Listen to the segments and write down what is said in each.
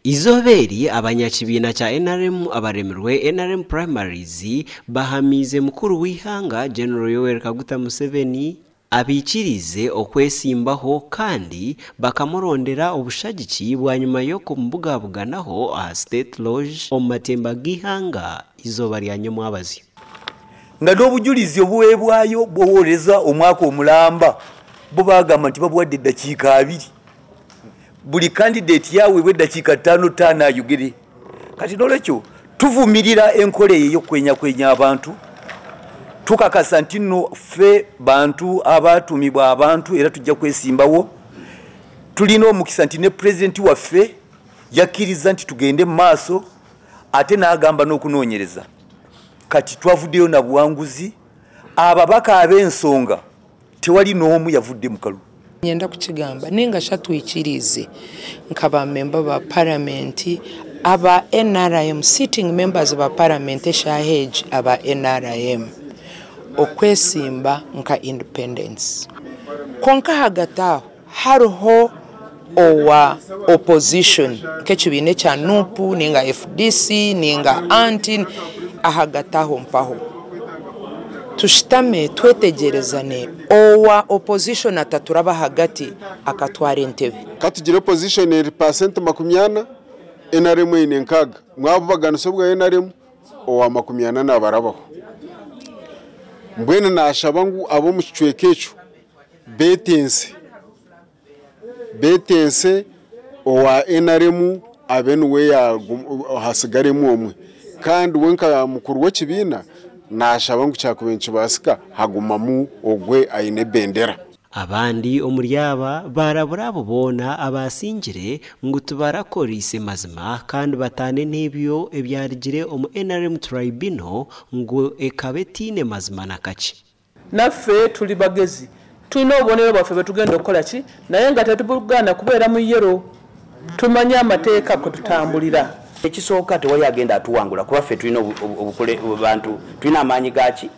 Izoberi abanyakibiina kya NRM abaremerwe NRM primaries bahamize mukuru w'ihanga General Yoweri Kaguta Museveni abikirize okwesimbaho kandi bakamurondera obushagiki bwa nyuma yo kumubugabuganaho a State Lodge omumatemba g'ihanga izoba lya nyamwabazi nga n'obujulizi obuweebwayo bwowooleza omwaka omulamba bo bagamba nti babuwadde eddakiika 2 buli candidate yaweebwa eddakiika 5 ayogere kati n'olwekyo tuvumirira enkola eyo y'okwenyakwenya abantu tukakasa nti nno ffe bantu abaatumibwa abantu era tujja kwesimbawo tulina omukisa nti ne pulezidenti waffe yakkiriza nti tugende mu maaso ate n'agamba n'okunoonyereza kati twavuddeyo na buwanguzi ababaka ab'ensonga tewali n'omu yavudde mu kalulu. Nyenda kukigamba ninga shatwikirize nkaba member ba parliament aba NRM sitting members ba parliament shahej aba NRM okwesimba nka independence konka hagataho hariho owa opposition kechibine cha nupu ninga FDC ninga anti ahagataho mpaho tushitame twetegerezane owa opposition ataturaba hagati akatwara entebe katugire opposition 80% NRM ine nkaga mwabo baganise bwa NRM owa 80 nabarabaho mbwene nashaba ngu abo mu kicwekecho betense owa NRM abenwe ya hasigaremu omwe kandi wenka mukuru w'ekibina nashaba ngu kyakubenchi basika hagumamu ogwe aine bendera abandi omuryaba baraburabo bona abasingire ngu tubarakorise mazima kandi batane n'ebyo ebyarigire omu NRM tribunal ngu ekabetine mazima nakachi naffe tuli bagezi tulina obubonero bwaffe betugenda okukola ki naye nga tetubuganda kubeera mu yero tumanye amateeka kwe tutambulira ekisooka tewali agenda atuwangula kuba ffe tulina obukole bantu tulina amaanyi gaki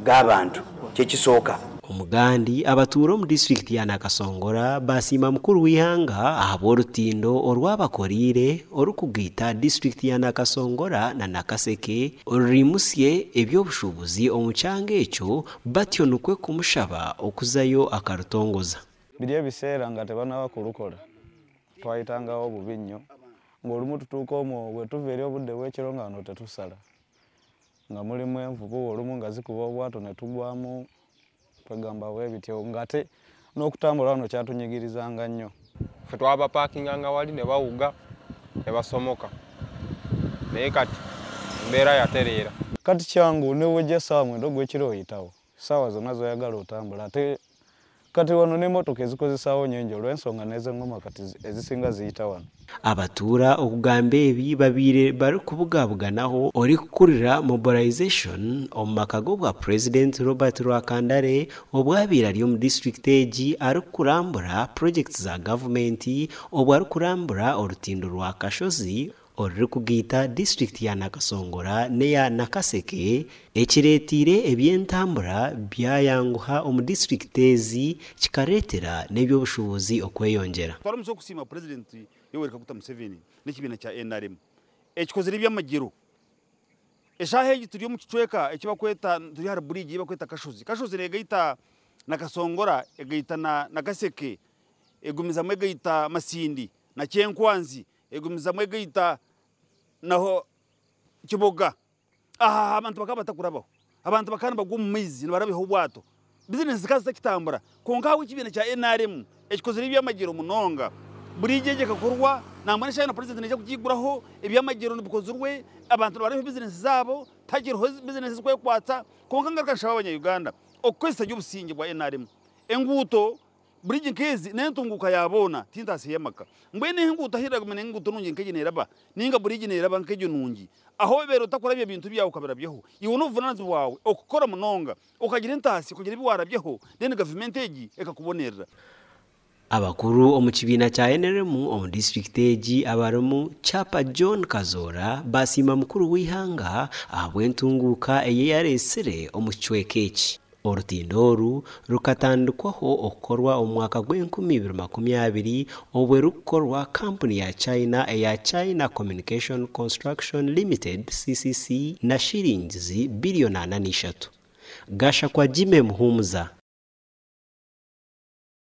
g'abantu kyekisooka omugandi abatuura mu district ya Nakasongora basima mukuru w'ihanga ahabw'orutindo orwabakorire orukugita district ya Nakasongora na Nakaseke orurimusye eby'obushubuzi omu kyanga ekyo batyo nukwe kumushaba okuzayo akarutongoza biri ebiseera nga tebanaba kulukola twayitangawo bubi nnyo ng'olumu tutuuka omwo bwe tuva eri obudde bw'ekiro nga wano tetusala nga mulimu envubu olumu nga zikuba obwato ne tugwamu twegamba bwebityo ngate n'okutambula wano kyatunyigirizanga nnyo ffe twabapakinganga wali ne bawuga ne basomoka naye kati embeera yatereera kati kyangu ne wejja essaawa 9 gw'ekiro oyitawo ssaawa zonna zoyagala otambula ate kati wano n'emmotoka ezikozesaawo nnyingi olw'ensonga n'ez'engoma kati ezisinga ziyita wano abatuura okugamba ebi babiire bari kubugabuganaho ori kukurira mobilization omu maka g'obwa President Robert Rwakandare obwabiire ari omu district egi ari kurambura projects za gavumenti obwari kurambura orutindo rwa Kashozi oruri kugita district ya Nakasongora neya Nakaseke ekiretire ebyentambura byayanguha omu district ezi kikaretera n'ebyobushobozi okweyongera twaramuso kusima President Yoweri Kaguta Museveni n'ekibiina kya NRM ekikozere by'amagiro eshahe turi mu kicweka ekibakweta turi hari bridge bakweta Kashozi regaita Nakasongora egaita na Nakaseke egumiza mwegaita Masindi na Kyenkwanzi egumiza mwegaita naho Kiboga abantu bakaba takurabaho abantu bakana baguma mizi barabeho bwato business kaza kitambura konkawe kibiina kya NRM ekikozere by'amagiro munonga buri jeje kakorwa nambanisha na president neje kugiguraho ebyamagiro nibukozurwe abantu bariho business zabo tagiriho business kwe kwatsa konka ngaruka shaba abanya-Uganda okwesa y'ubusinge bwa NRM enguto bridge nkezi nentunguka yabona tintasi yamaka mbwene enguto ahiraga mene enguto nungi nkeje neraba ninga bridge neraba nkeje nungi aho bero takora bya bintu byawo kabirabyeho iwo n'uvunanzi wawe okukora munonga okagira intasi kugira biwarabyeho then government egi ekakubonerera abakuru omu kibiina kya NRM omu district egi abarimu Chapa John Kazora basima mukuru w'ihanga ahabw'entunguka eyeyaresire omu kicweka eki Orutindo oru rukatandikwaho okukorwa omwaka gw'2020 obwe rukorwa kampuni ya China eya China Communication Construction Limited CCC na shillings bilioni 83. Gasha kwa Jime Muhumuza.